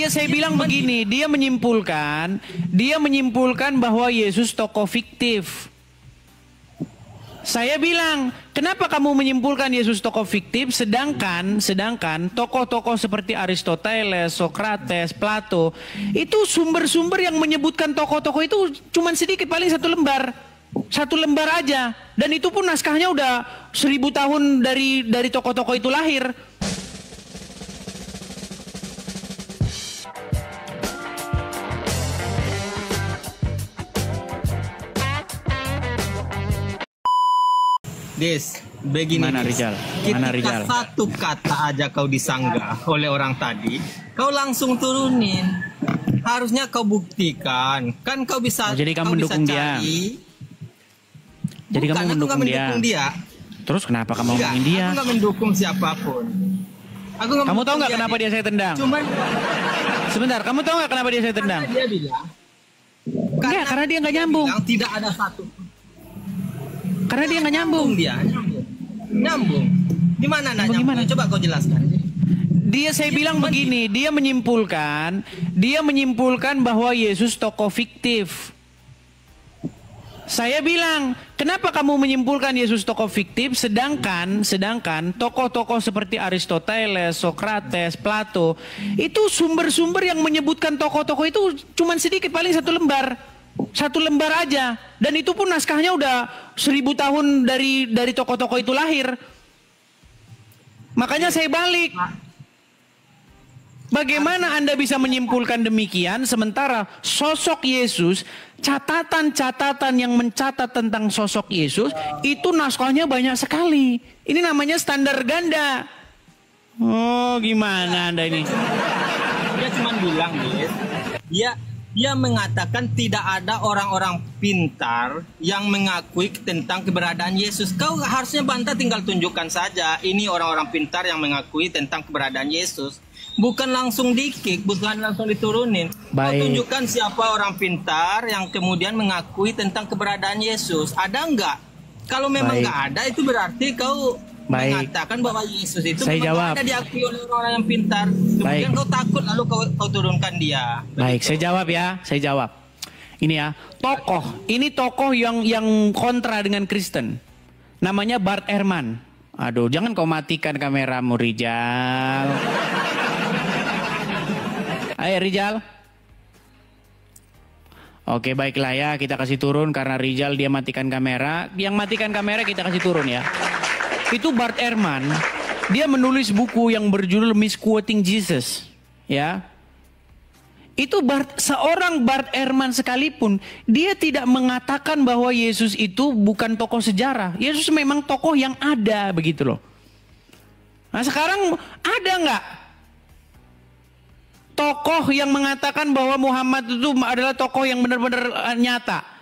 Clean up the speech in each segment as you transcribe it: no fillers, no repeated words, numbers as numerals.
Saya bilang begini, dia menyimpulkan bahwa Yesus tokoh fiktif. Saya bilang, kenapa kamu menyimpulkan Yesus tokoh fiktif, sedangkan tokoh-tokoh seperti Aristoteles, Socrates, Plato, itu sumber-sumber yang menyebutkan tokoh-tokoh itu cuma sedikit, paling satu lembar aja, dan itu pun naskahnya udah 1000 tahun dari tokoh-tokoh itu lahir. Des, begini. Mana Rizal? Ketika satu kata aja kau disanggah oleh orang tadi, kau langsung turunin. Harusnya kau buktikan. Kan kau bisa. Jadi kamu mendukung dia. Jadi kamu mendukung dia. Terus kenapa kamu ngomongin dia? Aku nggak mendukung siapapun. Kamu tahu nggak kenapa dia saya tendang? Sebentar, kamu tahu nggak kenapa dia saya tendang? Karena dia bilang. Karena dia nggak nyambung. Tidak ada satu. Karena dia nggak nyambung. Nyambung. Di mana nak nyambung? Coba kau jelaskan. Saya bilang begini, dia menyimpulkan bahwa Yesus tokoh fiktif. Saya bilang, kenapa kamu menyimpulkan Yesus tokoh fiktif, sedangkan tokoh-tokoh seperti Aristoteles, Socrates, Plato, itu sumber-sumber yang menyebutkan tokoh-tokoh itu cuma sedikit, paling satu lembar aja, dan itu pun naskahnya udah 1000 tahun dari tokoh-tokoh itu lahir. Makanya saya balik. Bagaimana Anda bisa menyimpulkan demikian sementara sosok Yesus, catatan-catatan yang mencatat tentang sosok Yesus itu naskahnya banyak sekali. Ini namanya standar ganda. Oh, gimana Anda ini? Dia cuma bilang, dia mengatakan tidak ada orang-orang pintar yang mengakui tentang keberadaan Yesus. Kau harusnya bantah, tinggal tunjukkan saja. Ini orang-orang pintar yang mengakui tentang keberadaan Yesus. Bukan langsung di-kick, bukan langsung diturunin. Kau tunjukkan siapa orang pintar yang kemudian mengakui tentang keberadaan Yesus. Ada enggak? Kalau memang enggak ada, itu berarti kau mengatakan bahwa Yesus itu memang ada diakui oleh orang yang pintar. Kemudian kau takut lalu kau turunkan dia. Baik, saya jawab. Ini ya, tokoh yang kontra dengan Kristen. Namanya Bart Ehrman. Aduh, jangan kau matikan kameramu, Rizal. Ayo Rizal. Oke, baiklah ya, kita kasih turun karena Rizal dia matikan kamera. Yang matikan kamera kita kasih turun ya. Itu Bart Ehrman, dia menulis buku yang berjudul Misquoting Jesus, ya. Itu seorang Bart Ehrman sekalipun, dia tidak mengatakan bahwa Yesus itu bukan tokoh sejarah. Yesus memang tokoh yang ada, begitu loh. Nah sekarang ada nggak tokoh yang mengatakan bahwa Muhammad itu adalah tokoh yang benar-benar nyata?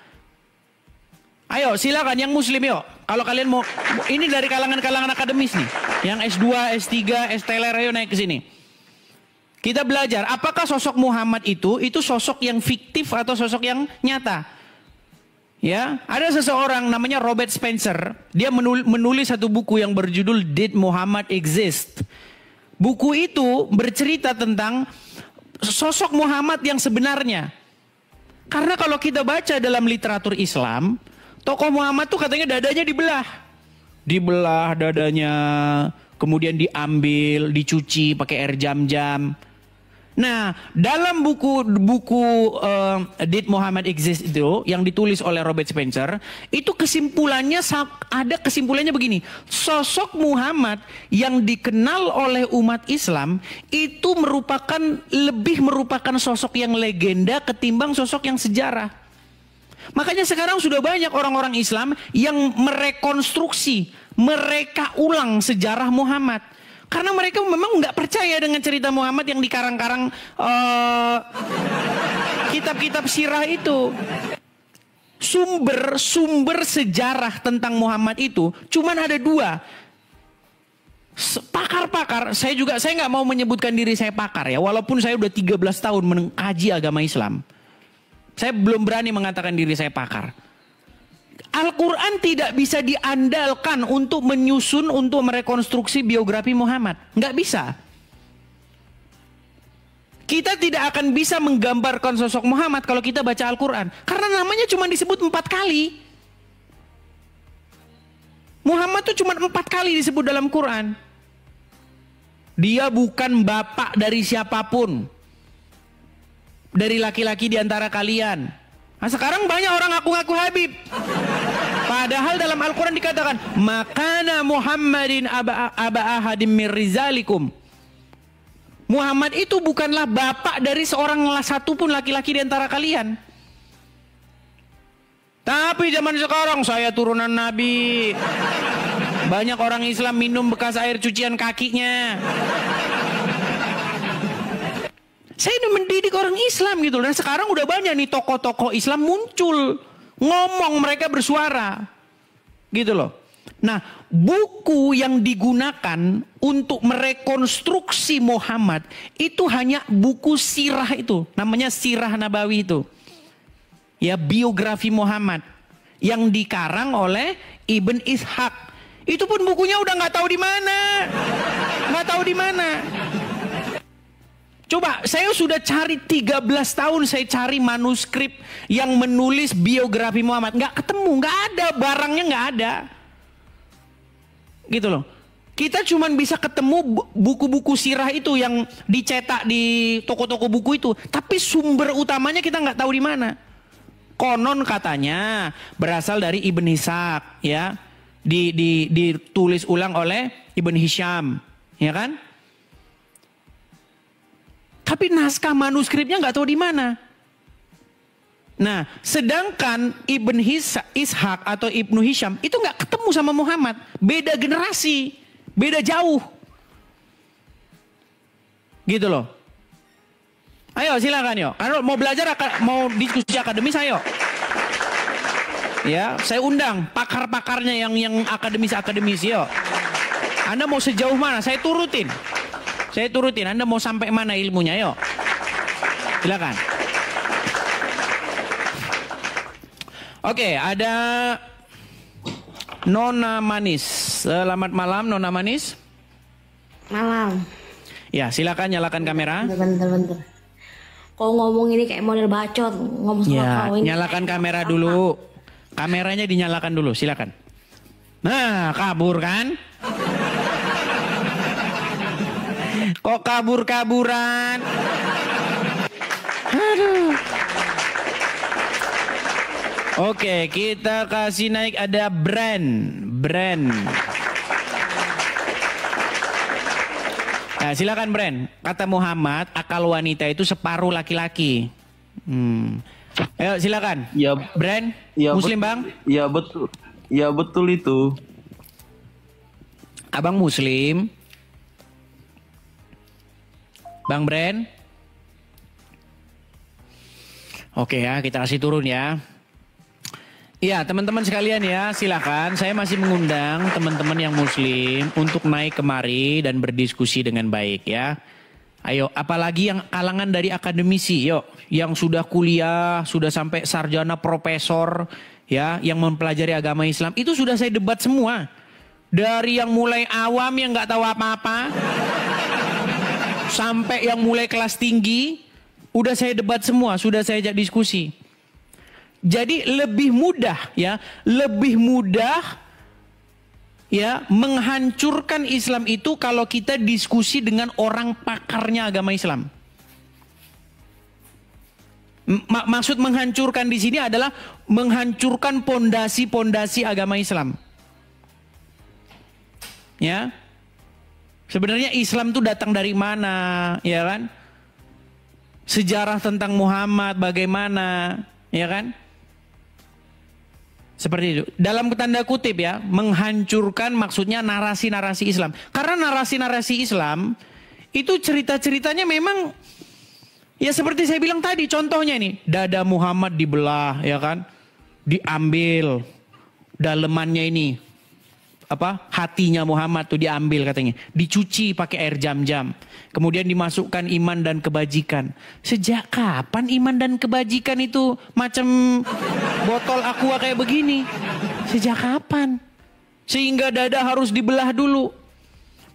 Ayo silakan yang muslim yuk. Kalau kalian mau, ini dari kalangan akademis nih. Yang S2, S3, S-teler, ayo naik ke sini. Kita belajar apakah sosok Muhammad itu sosok yang fiktif atau sosok yang nyata. Ya, ada seseorang namanya Robert Spencer. Dia menulis satu buku yang berjudul Did Muhammad Exist? Buku itu bercerita tentang sosok Muhammad yang sebenarnya. Karena kalau kita baca dalam literatur Islam, tokoh Muhammad tuh katanya dadanya dibelah dadanya, kemudian diambil, dicuci pakai air jam-jam. Nah, dalam buku Did Muhammad Exist itu yang ditulis oleh Robert Spencer, itu ada kesimpulannya begini. Sosok Muhammad yang dikenal oleh umat Islam itu lebih merupakan sosok yang legenda ketimbang sosok yang sejarah. Makanya sekarang sudah banyak orang-orang Islam yang merekonstruksi, mereka ulang sejarah Muhammad. Karena mereka memang nggak percaya dengan cerita Muhammad yang dikarang-karang kitab-kitab sirah itu. Sumber sejarah tentang Muhammad itu cuman ada dua. Pakar-pakar, saya nggak mau menyebutkan diri saya pakar ya, walaupun saya udah 13 tahun mengkaji agama Islam. Saya belum berani mengatakan diri saya pakar. Al-Quran tidak bisa diandalkan untuk menyusun, untuk merekonstruksi biografi Muhammad. Nggak bisa. kita tidak akan bisa menggambarkan sosok Muhammad kalau kita baca Al-Quran. Karena namanya cuma disebut 4 kali. Muhammad tuh cuma 4 kali disebut dalam Quran. Dia bukan bapak dari siapapun. Dari laki-laki di antara kalian. Nah, sekarang banyak orang ngaku-ngaku Habib. Padahal dalam Al-Quran dikatakan, makana Muhammadin aba ahadim min rizalikum. Muhammad itu bukanlah bapak dari seorang satu pun laki-laki di antara kalian. Tapi zaman sekarang saya turunan Nabi. Banyak orang Islam minum bekas air cucian kakinya. Saya ini mendidik orang Islam gitu. Dan sekarang udah banyak nih tokoh-tokoh Islam muncul. Ngomong, mereka bersuara. Gitu loh. Nah, buku yang digunakan untuk merekonstruksi Muhammad itu hanya buku sirah itu. Namanya Sirah Nabawi itu. Ya, biografi Muhammad. Yang dikarang oleh Ibn Ishaq. Itu pun bukunya udah nggak tahu di mana. Nggak tahu di mana. Coba, saya sudah cari 13 tahun saya cari manuskrip yang menulis biografi Muhammad. Nggak ketemu, nggak ada, barangnya nggak ada. Gitu loh. Kita cuma bisa ketemu buku-buku sirah itu yang dicetak di toko-toko buku itu. Tapi sumber utamanya kita nggak tahu di mana. Konon katanya berasal dari Ibn Ishaq, ya. Ditulis ulang oleh Ibn Hisham, ya kan? Tapi naskah manuskripnya nggak tahu di mana. Nah, sedangkan Ibn Ishaq atau Ibnu Hisham itu nggak ketemu sama Muhammad, beda generasi, beda jauh, gitu loh. Ayo silakan yuk. Kalau mau belajar, mau diskusi akademis, ayo. Ya, saya undang pakar-pakarnya yang akademis, yuk. Anda mau sejauh mana? Saya turutin. Anda mau sampai mana ilmunya, yuk. Silakan. Oke, ada Nona Manis. Selamat malam, Nona Manis. Malam. Ya, silakan nyalakan kamera. Bentar. Kok ngomong ini kayak model bacot, ngomong sama Ya, kau ini. nyalakan kamera dulu. Kameranya dinyalakan dulu, silakan. Nah, kabur kan? Kok kabur-kaburan? Aduh. Oke, kita kasih naik, ada Brand. Nah, silakan Brand. Kata Muhammad, akal wanita itu separuh laki-laki. Ayo silakan. Ya, Brand. ya, Muslim bang? Ya betul. Ya betul itu. Abang Muslim. Bang Brand. Oke ya, kita kasih turun ya. Iya, teman-teman sekalian ya, silakan. Saya masih mengundang teman-teman yang Muslim untuk naik kemari dan berdiskusi dengan baik ya. Ayo, apalagi yang kalangan dari akademisi, yuk, yang sudah kuliah, sudah sampai sarjana profesor, ya, yang mempelajari agama Islam, itu sudah saya debat semua. Dari yang mulai awam yang nggak tahu apa-apa, sampai yang mulai kelas tinggi, udah saya debat semua, sudah saya ajak diskusi. Jadi lebih mudah ya, menghancurkan Islam itu kalau kita diskusi dengan orang pakarnya agama Islam. Maksud menghancurkan di sini adalah menghancurkan pondasi-pondasi agama Islam. Ya. Sebenarnya Islam itu datang dari mana, ya kan? Sejarah tentang Muhammad bagaimana, ya kan? Seperti itu. Dalam tanda kutip ya, menghancurkan maksudnya narasi-narasi Islam. Karena narasi-narasi Islam itu cerita-ceritanya memang ya seperti saya bilang tadi, contohnya ini, dada Muhammad dibelah, ya kan? Diambil dalemannya ini. Hatinya Muhammad tuh diambil katanya, dicuci pakai air jam-jam, kemudian dimasukkan iman dan kebajikan. Sejak kapan iman dan kebajikan itu macam botol aqua kayak begini? Sejak kapan? Sehingga dada harus dibelah dulu.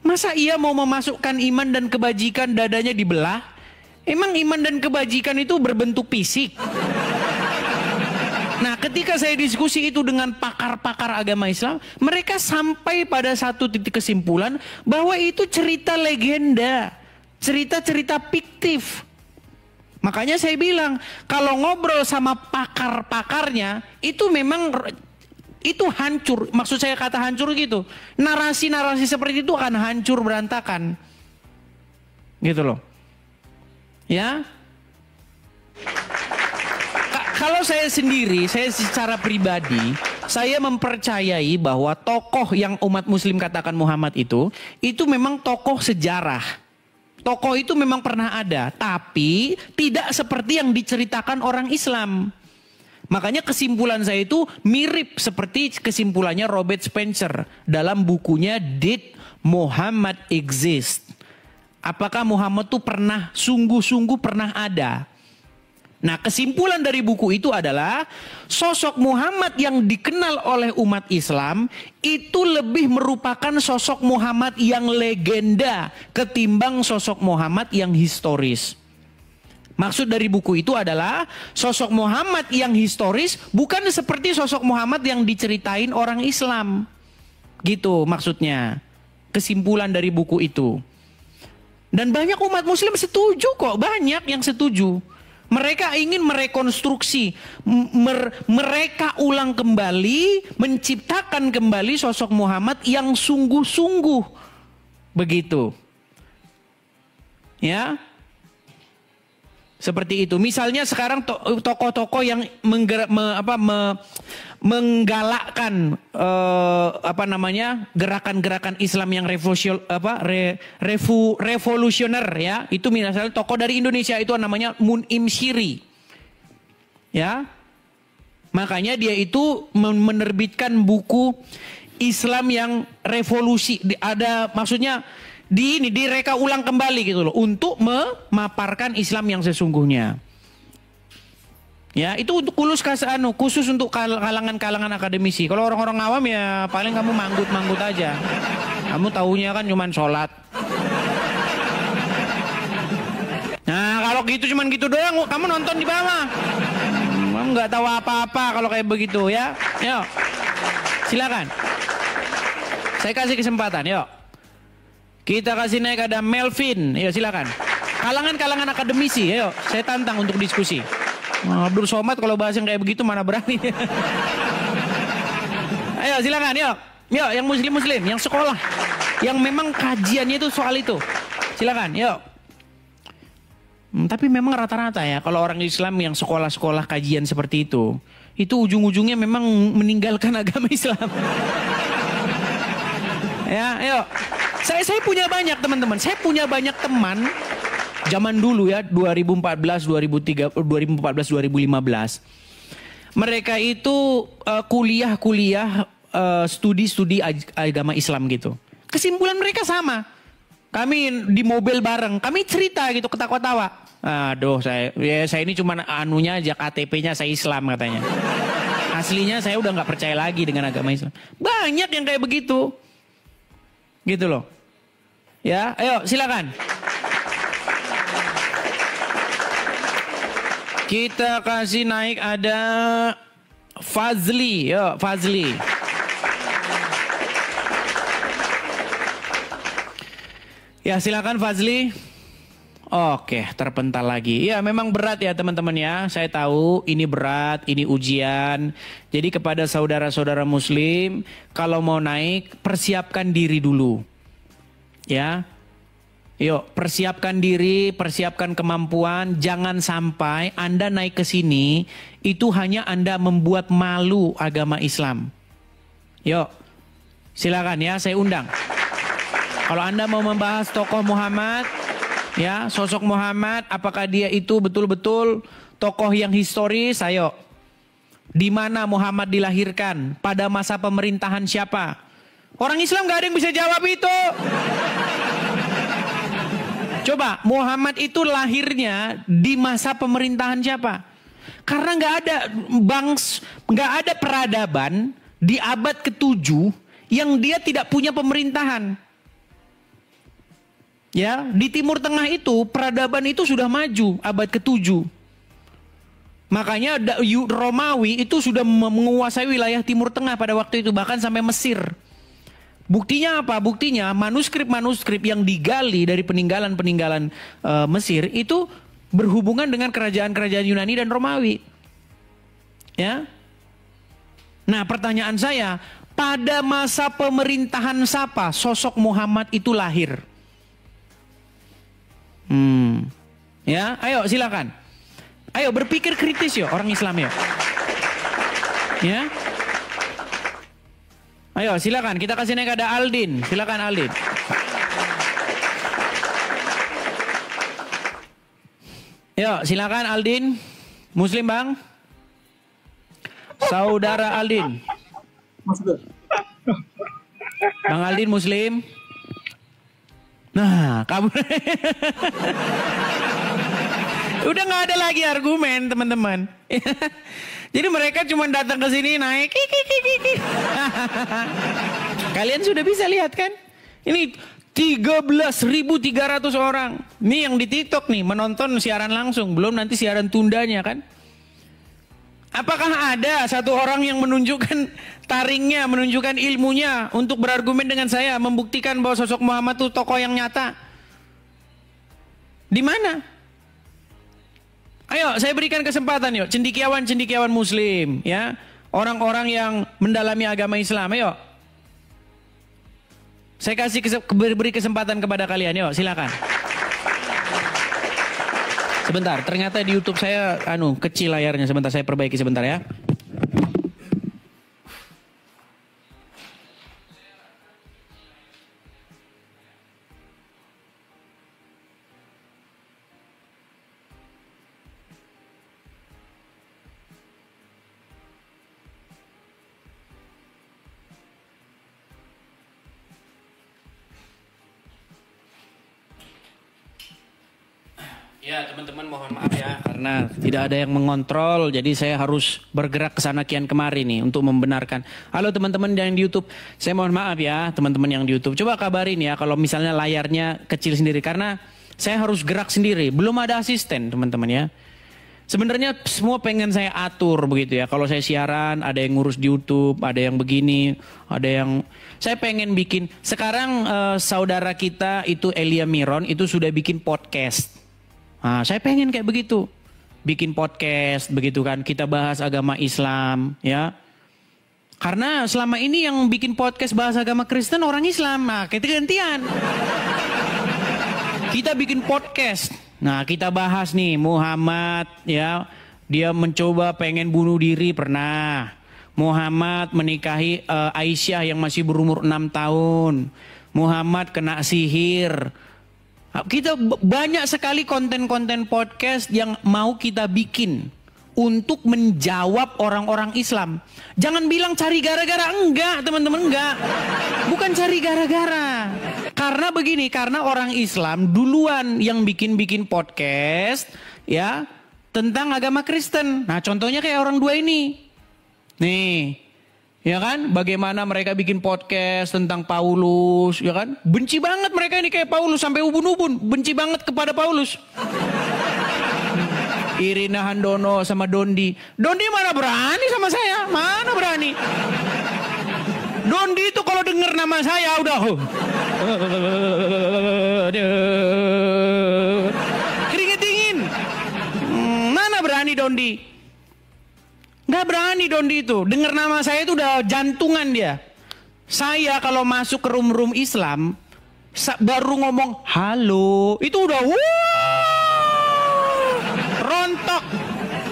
Masa ia mau memasukkan iman dan kebajikan dadanya dibelah? Emang iman dan kebajikan itu berbentuk fisik? Nah, ketika saya diskusi itu dengan pakar-pakar agama Islam, mereka sampai pada satu titik kesimpulan bahwa itu cerita legenda, cerita-cerita fiktif. Makanya saya bilang, kalau ngobrol sama pakar-pakarnya, itu memang itu hancur. Maksud saya kata hancur gitu. Narasi-narasi seperti itu akan hancur berantakan. Gitu loh. Ya. Kalau saya sendiri, saya secara pribadi, saya mempercayai bahwa tokoh yang umat muslim katakan Muhammad itu memang tokoh sejarah. Tokoh itu memang pernah ada, tapi tidak seperti yang diceritakan orang Islam. Makanya kesimpulan saya itu mirip seperti kesimpulannya Robert Spencer dalam bukunya Did Muhammad Exist? Apakah Muhammad itu pernah, sungguh-sungguh pernah ada? Nah, kesimpulan dari buku itu adalah sosok Muhammad yang dikenal oleh umat Islam itu lebih merupakan sosok Muhammad yang legenda ketimbang sosok Muhammad yang historis. Maksud dari buku itu adalah sosok Muhammad yang historis bukan seperti sosok Muhammad yang diceritain orang Islam. Gitu maksudnya. Kesimpulan dari buku itu. Dan banyak umat muslim setuju kok, banyak yang setuju. Mereka ingin merekonstruksi, mereka ulang kembali, menciptakan kembali sosok Muhammad yang sungguh-sungguh. Begitu. Ya. Seperti itu. Misalnya sekarang tokoh-tokoh yang menggalakkan gerakan-gerakan Islam yang revolusioner ya. Itu misalnya tokoh dari Indonesia itu namanya Mun'im Syiri. Ya. Makanya dia itu menerbitkan buku Islam yang revolusi. Ada maksudnya direka ulang kembali gitu loh untuk memaparkan Islam yang sesungguhnya. Ya, itu untuk khusus untuk kalangan-kalangan akademisi. Kalau orang-orang awam ya paling kamu manggut-manggut aja. Kamu taunya kan cuman sholat. Nah, kalau gitu cuman gitu doang, kamu nonton di bawah. Kamu nggak tahu apa-apa kalau kayak begitu ya. Yuk. Silakan. Saya kasih kesempatan, yuk. Kita kasih naik ada Melvin. Ayo silakan. Kalangan-kalangan akademisi, ayo saya tantang untuk diskusi. Abdul Somad kalau bahas yang kayak begitu mana berani. Ayo silakan, yuk. Yuk, yang muslim-muslim, yang sekolah. Yang memang kajiannya itu soal itu. Silakan, yuk. Tapi memang rata-rata ya kalau orang Islam yang sekolah-sekolah kajian seperti itu ujung-ujungnya memang meninggalkan agama Islam. Ya, yuk. Saya punya banyak teman-teman. Saya punya banyak teman zaman dulu ya 2014 2015. Mereka itu kuliah studi agama Islam gitu. Kesimpulan mereka sama. Kami di mobil bareng, kami cerita gitu ketawa-tawa. Aduh, saya ini cuma anunya aja KTP-nya saya Islam katanya. Aslinya saya udah nggak percaya lagi dengan agama Islam. Banyak yang kayak begitu. Gitu loh. Ya, ayo silakan. Kita kasih naik ada Fazli. Yo, Fazli. Ya, silakan Fazli. Oke, terpental lagi. Ya, memang berat ya teman-teman ya. Saya tahu ini berat, ini ujian. Jadi kepada saudara-saudara muslim, kalau mau naik, persiapkan diri dulu. Ya, yuk persiapkan diri, persiapkan kemampuan. Jangan sampai Anda naik ke sini itu hanya Anda membuat malu agama Islam. Yuk, silakan ya, saya undang. Kalau Anda mau membahas tokoh Muhammad, ya sosok Muhammad, apakah dia itu betul-betul tokoh yang historis? Ayo, di mana Muhammad dilahirkan? Pada masa pemerintahan siapa? Orang Islam gak ada yang bisa jawab itu. Coba, Muhammad itu lahirnya di masa pemerintahan siapa? Karena nggak ada peradaban di abad ke-7 yang dia tidak punya pemerintahan. Ya, di Timur Tengah itu peradaban itu sudah maju abad ke-7. Makanya Romawi itu sudah menguasai wilayah Timur Tengah pada waktu itu, bahkan sampai Mesir. Buktinya apa? Buktinya manuskrip-manuskrip yang digali dari peninggalan-peninggalan Mesir itu berhubungan dengan kerajaan-kerajaan Yunani dan Romawi. Ya. Nah, pertanyaan saya, pada masa pemerintahan siapa sosok Muhammad itu lahir? Ya, ayo silakan. Ayo berpikir kritis yo orang Islam yo. Ya. Ayo silakan, kita kasih naik ada Aldin. Silakan Aldin. Yo, silakan Aldin. Muslim, Bang? Saudara Aldin. Bang Aldin Muslim? Nah, kabur. Udah nggak ada lagi argumen, teman-teman. Jadi mereka cuma datang ke sini naik. Kalian sudah bisa lihat kan? Ini 13.300 orang. Ini yang di TikTok nih menonton siaran langsung, belum nanti siaran tundanya kan? Apakah ada satu orang yang menunjukkan taringnya, menunjukkan ilmunya untuk berargumen dengan saya, membuktikan bahwa sosok Muhammad itu tokoh yang nyata? Di mana? Ayo, saya berikan kesempatan yuk, cendikiawan-cendikiawan Muslim, ya, orang-orang yang mendalami agama Islam, ayo. Saya beri kesempatan kepada kalian, yuk, silakan. Sebentar, ternyata di YouTube saya kecil layarnya. Sebentar, saya perbaiki sebentar ya. Ya teman-teman mohon maaf ya karena tidak ada yang mengontrol, jadi saya harus bergerak ke sana kian kemari nih untuk membenarkan. Halo teman-teman yang di YouTube, saya mohon maaf ya teman-teman yang di YouTube. Coba kabarin ya kalau misalnya layarnya kecil sendiri karena saya harus gerak sendiri, belum ada asisten teman-teman ya. Sebenarnya semua pengen saya atur begitu ya. Kalau saya siaran ada yang ngurus di YouTube, ada yang begini, ada yang saya pengen bikin. Sekarang saudara kita itu Elia Miron itu sudah bikin podcast. Nah, saya pengen kayak begitu, bikin podcast begitu kan, kita bahas agama Islam ya. Karena selama ini yang bikin podcast bahas agama Kristen orang Islam, nah kita gantian. Kita bikin podcast, nah kita bahas nih Muhammad ya, dia mencoba pengen bunuh diri pernah. Muhammad menikahi Aisyah yang masih berumur 6 tahun. Muhammad kena sihir. Kita banyak sekali konten-konten podcast yang mau kita bikin untuk menjawab orang-orang Islam. Jangan bilang cari gara-gara, enggak teman-teman, enggak. Bukan cari gara-gara. Karena begini, karena orang Islam duluan yang bikin-bikin podcast ya tentang agama Kristen. Nah contohnya kayak orang dua ini. Nih. Ya kan, bagaimana mereka bikin podcast tentang Paulus, ya kan? Benci banget mereka ini kayak Paulus sampai ubun-ubun, benci banget kepada Paulus. Irina Handono sama Dondi. Dondi mana berani sama saya? Mana berani? Dondi itu kalau denger nama saya udah keringet dingin. Mana berani Dondi? Nggak berani Dondi itu. Dengar nama saya itu udah jantungan dia. Saya kalau masuk ke room-room Islam, baru ngomong halo, itu udah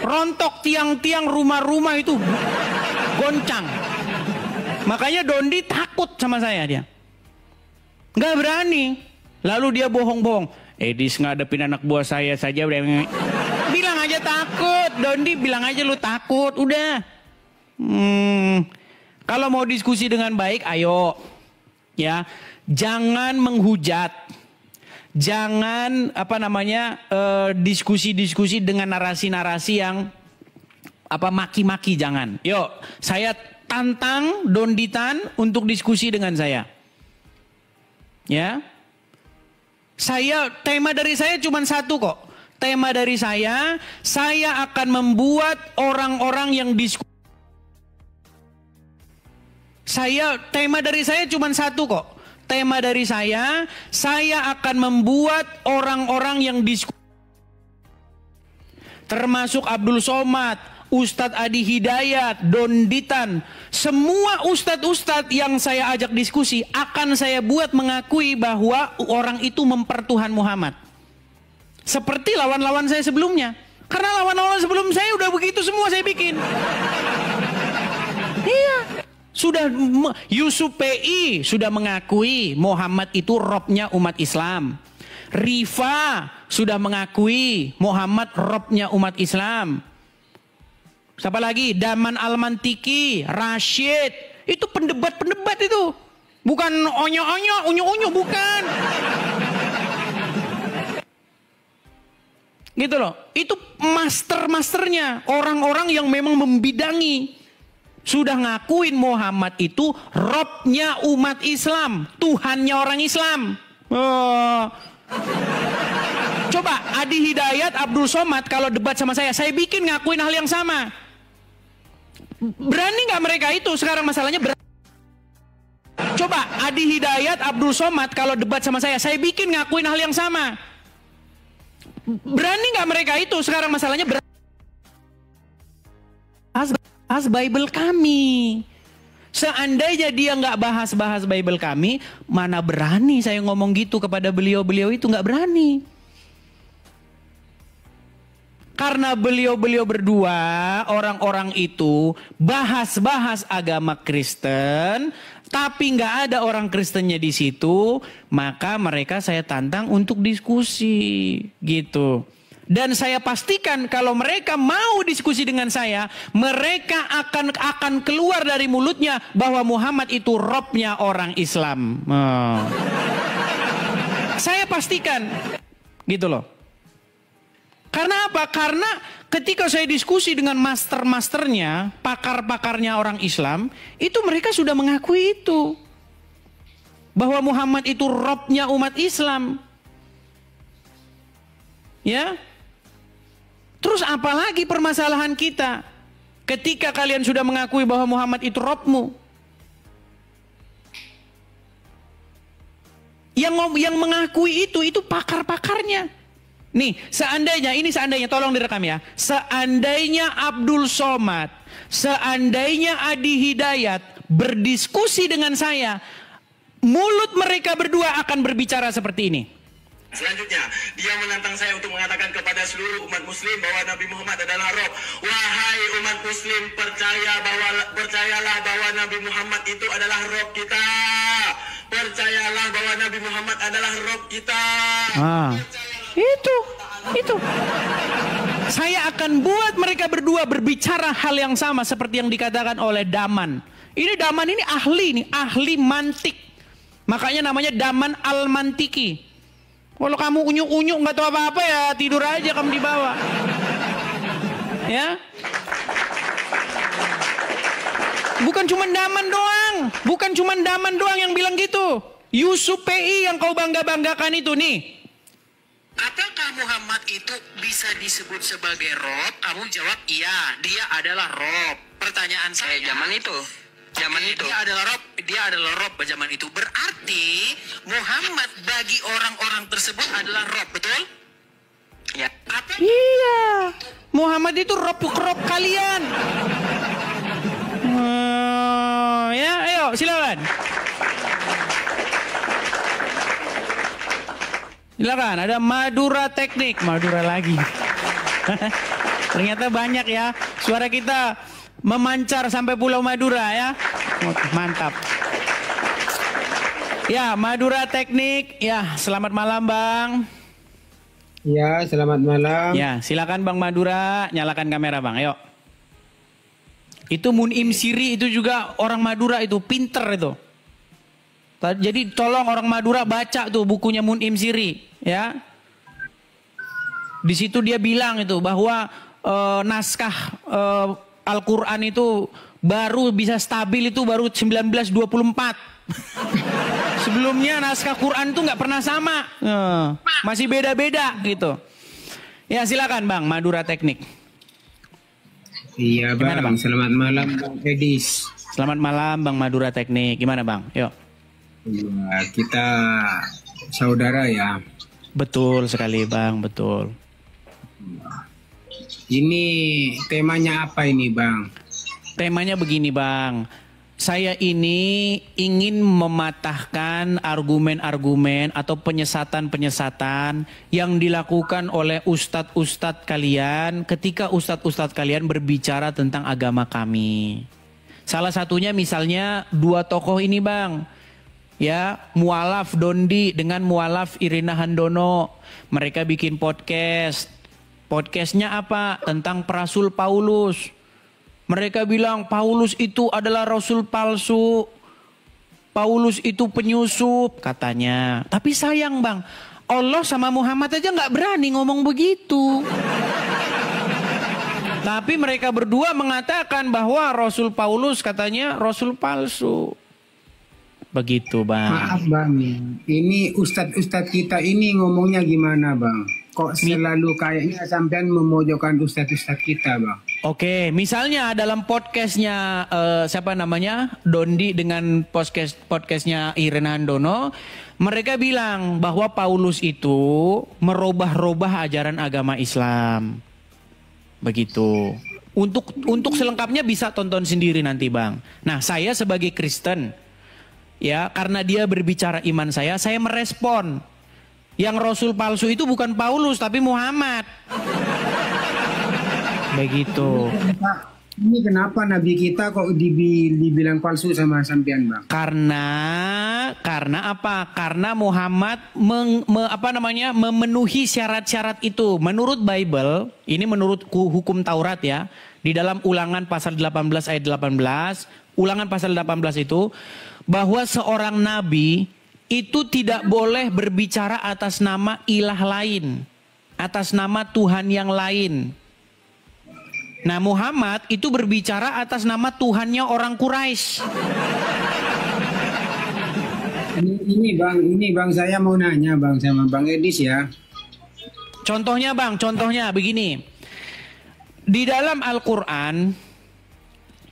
rontok tiang-tiang rumah-rumah itu goncang. Makanya Dondi takut sama saya dia. Nggak berani. Lalu dia bohong-bohong. Edis ngadepin anak buah saya saja udah. Bilang aja takut, Dondi bilang aja lu takut, udah. Kalau mau diskusi dengan baik, ayo, ya, jangan menghujat, jangan diskusi-diskusi dengan narasi-narasi yang maki-maki, jangan. Yuk, saya tantang Donditan untuk diskusi dengan saya, ya. Tema dari saya cuma satu kok. Tema dari saya akan membuat orang-orang yang diskusi. Tema dari saya cuma satu kok. Tema dari saya akan membuat orang-orang yang diskusi. Termasuk Abdul Somad, Ustadz Adi Hidayat, Don Ditan, semua ustadz-ustadz yang saya ajak diskusi akan saya buat mengakui bahwa orang itu mempertuhan Muhammad. Seperti lawan-lawan saya sebelumnya. Karena lawan-lawan sebelum saya udah begitu semua saya bikin. Iya. Sudah Yusuf PI sudah mengakui Muhammad itu robnya umat Islam. Rifa sudah mengakui Muhammad robnya umat Islam. Siapa lagi? Daman Al-Mantiki, Rashid. Itu pendebat-pendebat itu. Bukan onyo-onyo, unyu-unyu, bukan. Gitu loh. Itu master-masternya. Orang-orang yang memang membidangi. Sudah ngakuin Muhammad itu robnya umat Islam. Tuhannya orang Islam. Coba Adi Hidayat, Abdul Somad kalau debat sama saya bikin ngakuin hal yang sama. Berani nggak mereka itu? Sekarang masalahnya Coba Adi Hidayat, Abdul Somad kalau debat sama saya bikin ngakuin hal yang sama. Berani nggak mereka itu? Sekarang masalahnya bahas Bible kami. Seandainya dia nggak bahas Bible kami, mana berani saya ngomong gitu kepada beliau itu, nggak berani. Karena beliau berdua, orang-orang itu bahas agama Kristen, tapi nggak ada orang Kristennya di situ, maka mereka saya tantang untuk diskusi, gitu. Dan saya pastikan kalau mereka mau diskusi dengan saya, mereka akan keluar dari mulutnya bahwa Muhammad itu robnya orang Islam. Saya pastikan, gitu loh. Karena apa? Karena ketika saya diskusi dengan master-masternya, pakar-pakarnya orang Islam, itu mereka sudah mengakui itu. Bahwa Muhammad itu robnya umat Islam. Ya. Terus apalagi permasalahan kita? Ketika kalian sudah mengakui bahwa Muhammad itu robmu. Yang mengakui itu pakar-pakarnya. Nih, seandainya tolong direkam ya. Seandainya Abdul Somad, seandainya Adi Hidayat berdiskusi dengan saya, mulut mereka berdua akan berbicara seperti ini. Selanjutnya, dia menantang saya untuk mengatakan kepada seluruh umat muslim bahwa Nabi Muhammad adalah Rob. Wahai umat muslim, percayalah bahwa Nabi Muhammad itu adalah Rob kita. Percayalah bahwa Nabi Muhammad adalah Rob kita. Itu. Saya akan buat mereka berdua berbicara hal yang sama seperti yang dikatakan oleh Daman. Ini Daman ini ahli mantik. Makanya namanya Daman Al-Mantiki. Kalau kamu unyu-unyu nggak tahu apa-apa ya tidur aja kamu di bawah. Ya. Bukan cuma Daman doang yang bilang gitu. Yusuf PI yang kau bangga-banggakan itu nih. Apakah Muhammad itu bisa disebut sebagai Rob? Kamu jawab iya, dia adalah Rob. Pertanyaan saya, zaman itu dia adalah Rob zaman itu. Berarti Muhammad bagi orang-orang tersebut adalah Rob, betul? Ya. Iya. Muhammad itu Rob kalian. Ya, ayo silakan. Silakan, ada Madura Teknik, Madura lagi. Ternyata banyak ya, suara kita memancar sampai Pulau Madura ya. Mantap. Ya, Madura Teknik, ya selamat malam Bang. Ya, selamat malam. Ya, silakan Bang Madura, nyalakan kamera Bang, ayo. Itu Munim Siri itu juga orang Madura itu, pinter itu. Jadi tolong orang Madura baca tuh bukunya Munim Siri, ya. Di situ dia bilang itu bahwa naskah Al-Quran itu baru bisa stabil itu baru 1924. Sebelumnya naskah Quran tuh nggak pernah sama. Masih beda-beda gitu. Ya silakan Bang, Madura Teknik. Iya Gimana, Bang? Selamat malam Bang Edis. Selamat malam Bang Madura Teknik. Gimana Bang? Yuk. Ya, kita saudara ya. Betul sekali Bang, betul. Ini temanya apa ini Bang? Temanya begini Bang. Saya ini ingin mematahkan argumen-argumen atau penyesatan-penyesatan yang dilakukan oleh ustadz-ustadz kalian ketika ustadz-ustadz kalian berbicara tentang agama kami. Salah satunya misalnya dua tokoh ini Bang. Ya, Mualaf Dondi dengan Mualaf Irina Handono. Mereka bikin podcast. Podcastnya apa? Tentang Rasul Paulus. Mereka bilang Paulus itu adalah rasul palsu. Paulus itu penyusup katanya. Tapi sayang Bang, Allah sama Muhammad aja nggak berani ngomong begitu. Tapi mereka berdua mengatakan bahwa Rasul Paulus katanya rasul palsu. Begitu Bang. Maaf Bang, ini ustadz-ustadz kita ini ngomongnya gimana Bang? Kok selalu kayaknya sampean memojokkan ustadz-ustadz kita Bang? Oke, misalnya dalam podcastnya siapa namanya Dondi dengan podcastnya Irina Handono, mereka bilang bahwa Paulus itu merubah-rubah ajaran agama Islam, begitu. Untuk selengkapnya bisa tonton sendiri nanti Bang. Nah saya sebagai Kristen, ya karena dia berbicara iman saya merespon. Yang rasul palsu itu bukan Paulus tapi Muhammad. Begitu. Ini kenapa Nabi kita kok dibilang palsu sama sampean Bang? Karena apa? Karena Muhammad memenuhi syarat-syarat itu. Menurut Bible, ini menurut hukum Taurat ya, di dalam Ulangan pasal 18 ayat 18, Ulangan pasal 18 itu bahwa seorang nabi itu tidak boleh berbicara atas nama ilah lain, atas nama Tuhan yang lain. Nah Muhammad itu berbicara atas nama Tuhannya orang Quraisy. Ini bang saya mau nanya Bang sama Bang Edis ya. Contohnya Bang, contohnya begini. Di dalam Al-Quran,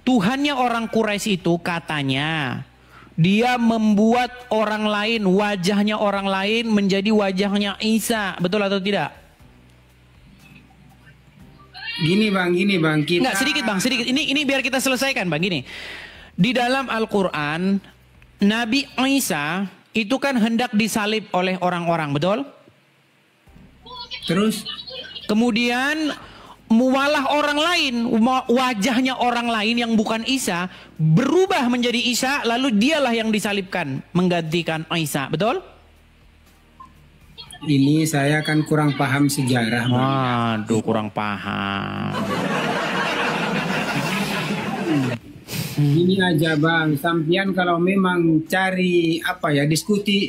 Tuhannya orang Quraisy itu katanya dia membuat orang lain, wajahnya orang lain menjadi wajahnya Isa. Betul atau tidak? Gini bang, kita... Nggak, sedikit Bang, sedikit. Ini biar kita selesaikan Bang, gini. Di dalam Al-Quran, Nabi Isa itu kan hendak disalib oleh orang-orang, betul? Terus? Kemudian mualah orang lain, wajahnya orang lain yang bukan Isa berubah menjadi Isa, lalu dialah yang disalibkan menggantikan Isa, betul? Ini saya kan kurang paham sejarah. Waduh, kurang paham. Gini aja Bang, sampean kalau memang cari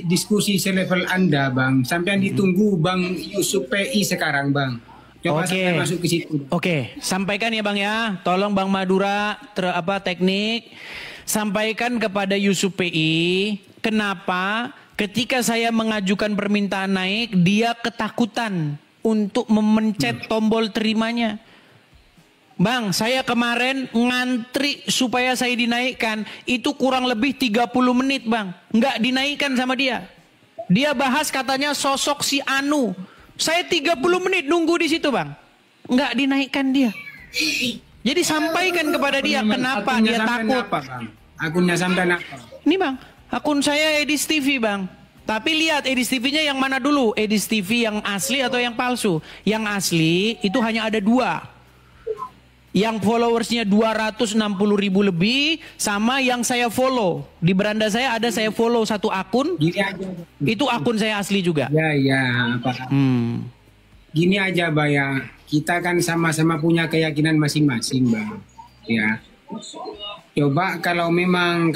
diskusi selevel Anda Bang, sampean ditunggu Bang Yusuf PI sekarang Bang. Coba sampai masuk ke situ. Oke, sampaikan ya Bang ya. Tolong Bang Madura teknik sampaikan kepada Yusuf PI kenapa ketika saya mengajukan permintaan naik dia ketakutan untuk memencet tombol terimanya. Bang, saya kemarin ngantri supaya saya dinaikkan itu kurang lebih 30 menit Bang. Nggak dinaikkan sama dia. Dia bahas katanya sosok si Anu. Saya 30 menit nunggu di situ Bang. Nggak dinaikkan dia. Jadi sampaikan kepada dia kenapa dia takut. Apa, Bang? Akunnya sampean apa? Ini Bang, akun saya Edis TV Bang. Tapi lihat Edis TV-nya yang mana dulu? Edis TV yang asli atau yang palsu? Yang asli itu hanya ada 2. Yang followersnya 260.000 lebih sama yang saya follow. Di beranda saya ada saya follow satu akun. Gini aja. Itu akun saya asli juga. Ya, Pak. Gini aja, Bang ya. Kita kan sama-sama punya keyakinan masing-masing, Bang. Ya. Coba kalau memang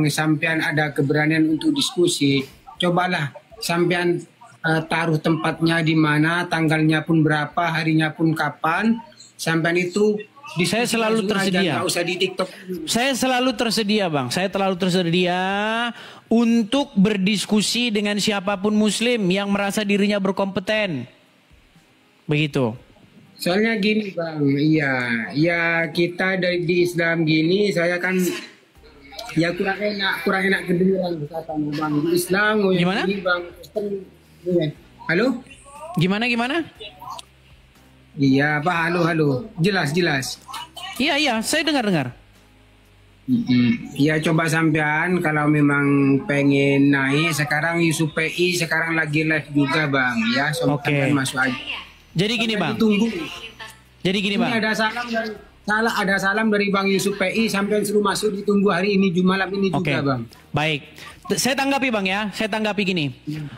sampean ada keberanian untuk diskusi, cobalah sampean taruh tempatnya di mana, tanggalnya pun berapa, harinya pun kapan. Sampai itu saya selalu tersedia. Nggak usah di TikTok. Saya selalu tersedia Bang. Saya selalu tersedia untuk berdiskusi dengan siapapun muslim yang merasa dirinya berkompeten. Begitu. Soalnya gini Bang, ya kita dari di Islam gini, saya kan ya kurang enak kedengeran kata Bang di Islam. Gimana? Ini Bang, halo? Gimana? Iya, Pak, halo. Jelas. Iya, saya dengar. Ya coba sampean kalau memang pengen naik sekarang Yusuf PI sekarang lagi live juga Bang ya. Oke. Sampean masuk aja. Jadi gini Bang. Tunggu. Jadi gini Ini Bang. ada salam dari Bang Yusuf PI sampean suruh masuk ditunggu hari ini malam ini juga Bang. Baik. Saya tanggapi Bang ya. Saya tanggapi gini.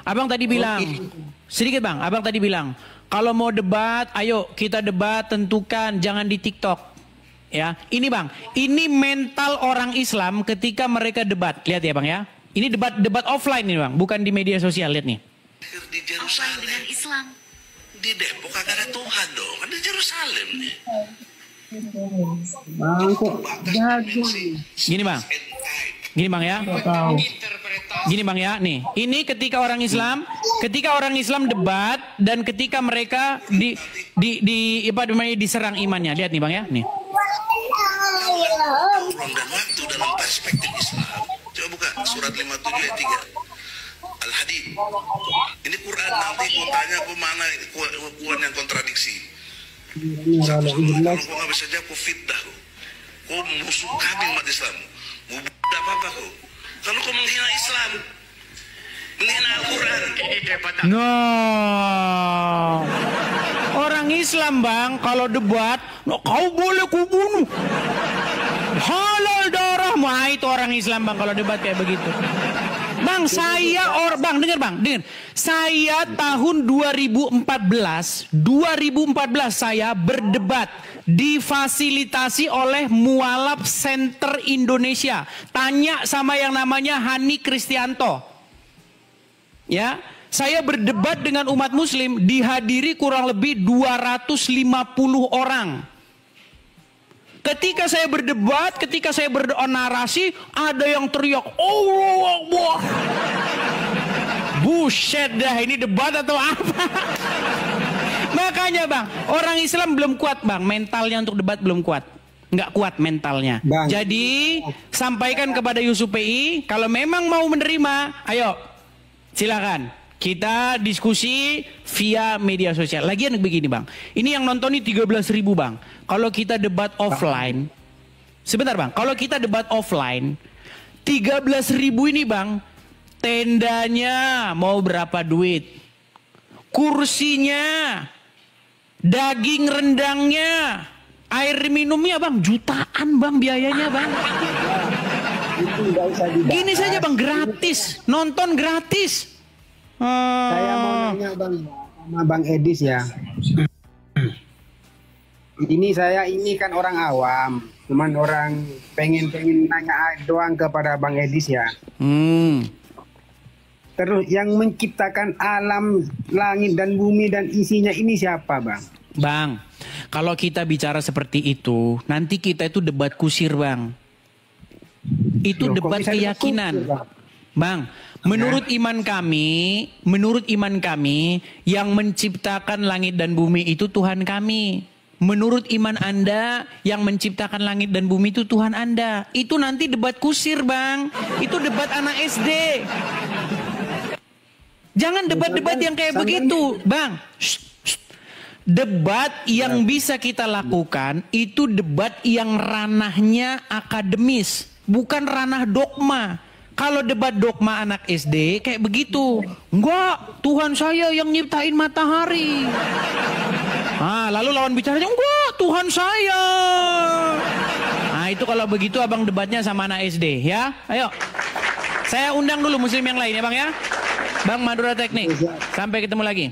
Abang tadi bilang sedikit Bang. Abang tadi bilang kalau mau debat, ayo kita debat, tentukan, jangan di TikTok. Ya, ini Bang, ini mental orang Islam ketika mereka debat. Lihat ya Bang ya. Ini debat offline ini Bang, bukan di media sosial. Lihat nih. Di Jerusalem dengan Islam. Di Depok kagak ada Tuhan dong, kan di Jerusalem nih. Bang kok jago. Gini Bang ya. Gini Bang ya, nih. Ini ketika orang Islam debat dan ketika mereka diserang imannya. Lihat nih Bang ya, nih. Ruang dan waktu dalam perspektif Islam. Coba buka surat 57 ayat 3. Al-Hadid. Ini Quran, nanti kau tanya kau mana Quran yang kontradiksi. Kalau kau nggak bisa jawab, kau fitnah kau musuh kami umat Islam. Mau apa kau? Kalau kau menghina Islam, menghina Al-Quran. No. Orang Islam Bang, kalau debat, kau boleh kubunuh. Halal darah. Wah, itu orang Islam Bang kalau debat kayak begitu. Bang, Bang, dengar. Saya tahun 2014 saya berdebat difasilitasi oleh Mualaf Center Indonesia. Tanya sama yang namanya Hani Kristianto. Ya, saya berdebat dengan umat muslim dihadiri kurang lebih 250 orang. Ketika saya berdebat, ketika saya bernarasi, ada yang teriak, "Allahu Akbar." Buset dah, ini debat atau apa? Makanya Bang, orang Islam belum kuat Bang, mentalnya untuk debat belum kuat. Nggak kuat mentalnya. Bang. Jadi, sampaikan kepada Yusuf PI, kalau memang mau menerima, ayo, silakan. Kita diskusi via media sosial. Lagian begini Bang, ini yang nonton ini 13.000 Bang. Kalau kita debat offline, sebentar Bang, kalau kita debat offline, 13.000 ini Bang, tendanya mau berapa duit? Kursinya, daging rendangnya, air minumnya Bang, jutaan Bang biayanya Bang. Gini saja Bang, gratis, nonton gratis. Saya mau nanya Bang sama Bang Edis ya. Ini kan orang awam, cuman orang pengen nanya doang kepada Bang Edis ya. Terus yang menciptakan alam, langit dan bumi dan isinya ini siapa Bang? Bang, kalau kita bicara seperti itu, nanti kita itu debat kusir Bang. Itu debat keyakinan. Bang, menurut iman kami yang menciptakan langit dan bumi itu Tuhan kami. Menurut iman Anda yang menciptakan langit dan bumi itu Tuhan Anda. Itu nanti debat kusir Bang. Itu debat anak SD. Jangan debat-debat yang kayak begitu Bang. Debat yang bisa kita lakukan itu debat yang ranahnya akademis, bukan ranah dogma. Kalau debat dogma anak SD kayak begitu. Enggak, Tuhan saya yang nyiptain matahari. Lalu lawan bicaranya, enggak, Tuhan saya. Itu kalau begitu abang debatnya sama anak SD ya. Ayo. Saya undang dulu muslim yang lain ya Bang ya. Bang Madura Teknik. Sampai ketemu lagi.